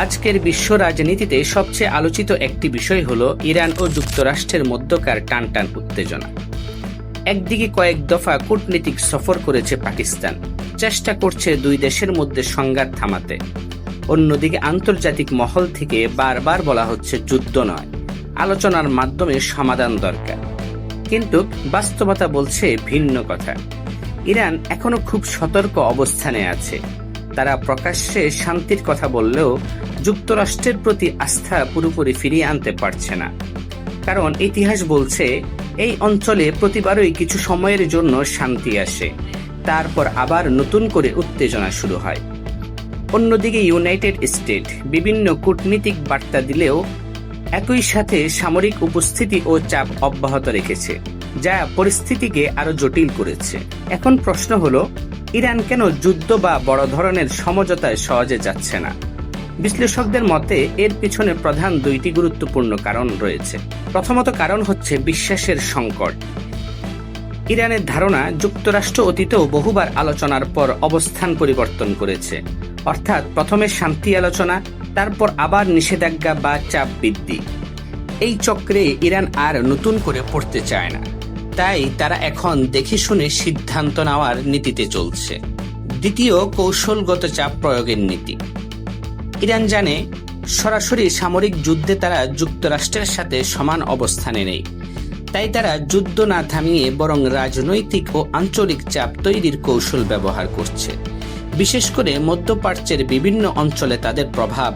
আজকের বিশ্ব রাজনীতিতে সবচেয়ে আলোচিত একটি বিষয় হলো ইরান ও যুক্তরাষ্ট্রের মধ্যকার টানটান উত্তেজনা। একদিকে কয়েক দফা কূটনীতিক সফর করেছে পাকিস্তান, চেষ্টা করছে দুই দেশের মধ্যে সংঘাত থামাতে। অন্যদিকে আন্তর্জাতিক মহল থেকে বারবার বলা হচ্ছে যুদ্ধ নয়, আলোচনার মাধ্যমে সমাধান দরকার। কিন্তু বাস্তবতা বলছে ভিন্ন কথা। ইরান এখনো খুব সতর্ক অবস্থানে আছে। তারা প্রকাশ্যে শান্তির কথা বললেও যুক্তরাষ্ট্রের প্রতি আস্থা পুরোপুরি ফিরিয়ে আনতে পারছে না। কারণ ইতিহাস বলছে এই অঞ্চলে প্রতিবারই কিছু সময়ের জন্য শান্তি আসে, তারপর আবার নতুন করে উত্তেজনা শুরু হয়। অন্যদিকে ইউনাইটেড স্টেট বিভিন্ন কূটনীতিক বার্তা দিলেও একই সাথে সামরিক উপস্থিতি ও চাপ অব্যাহত রেখেছে, যা পরিস্থিতিকে আরো জটিল করেছে। এখন প্রশ্ন হলো, ইরান কেন যুদ্ধ বা বড় ধরনের সমঝোতায় সহজে যাচ্ছে না? বিশ্লেষকদের মতে এর পিছনে প্রধান দুইটি গুরুত্বপূর্ণ কারণ রয়েছে। প্রথমত কারণ হচ্ছে বিশ্বাসের সংকট। ইরানের ধারণা যুক্তরাষ্ট্র অতীতেও বহুবার আলোচনার পর অবস্থান পরিবর্তন করেছে, অর্থাৎ প্রথমে শান্তি আলোচনা, তারপর আবার নিষেধাজ্ঞা বা চাপ বৃদ্ধি। এই চক্রে ইরান আর নতুন করে পড়তে চায় না, তাই তারা এখন দেখে শুনে সিদ্ধান্ত নেওয়ার নীতিতে চলছে। দ্বিতীয়, কৌশলগত চাপ প্রয়োগের নীতি। ইরান জানে সরাসরি সামরিক যুদ্ধে তারা যুক্তরাষ্ট্রের সাথে সমান অবস্থানে নেই, তাই তারা যুদ্ধ না থামিয়ে বরং রাজনৈতিক ও আঞ্চলিক চাপ তৈরির কৌশল ব্যবহার করছে। বিশেষ করে মধ্যপ্রাচ্যের বিভিন্ন অঞ্চলে তাদের প্রভাব,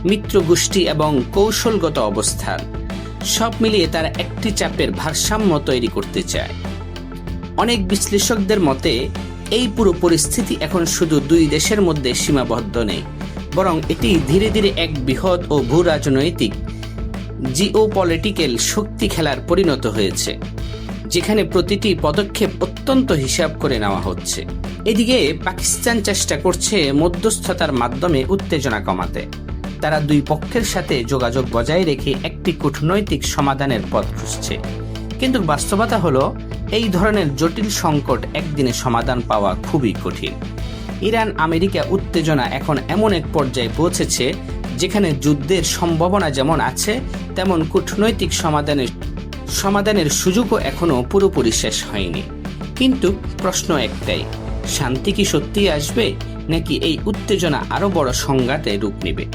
মিত্র গোষ্ঠী এবং কৌশলগত অবস্থান সব মিলিয়ে তারা একটি চাপের ভারসাম্য তৈরি করতে চায়। অনেক বিশ্লেষকদের মতে এই পুরো পরিস্থিতি এখন শুধু দুই দেশের মধ্যে সীমাবদ্ধ নেই, বরং এটি ধীরে ধীরে এক বৃহৎ ও ভূ রাজনৈতিক জিওপলিটিক্যাল শক্তি খেলার পরিণত হয়েছে, যেখানে প্রতিটি পদক্ষেপ অত্যন্ত হিসাব করে নেওয়া হচ্ছে। এদিকে পাকিস্তান চেষ্টা করছে মধ্যস্থতার মাধ্যমে উত্তেজনা কমাতে। তারা দুই পক্ষের সাথে যোগাযোগ বজায় রেখে একটি কূটনৈতিক সমাধানের পথ খুঁজছে। কিন্তু বাস্তবতা হলো, এই ধরনের জটিল সংকট একদিনে সমাধান পাওয়া খুবই কঠিন। ইরান আমেরিকা উত্তেজনা এখন এমন এক পর্যায়ে পৌঁছেছে যেখানে যুদ্ধের সম্ভাবনা যেমন আছে, তেমন কূটনৈতিক সমাধানের সুযোগও এখনো পুরোপুরি শেষ হয়নি। কিন্তু প্রশ্ন একটাই, শান্তি কি সত্যিই আসবে, নাকি এই উত্তেজনা আরো বড় সংঘাতে রূপ নেবে?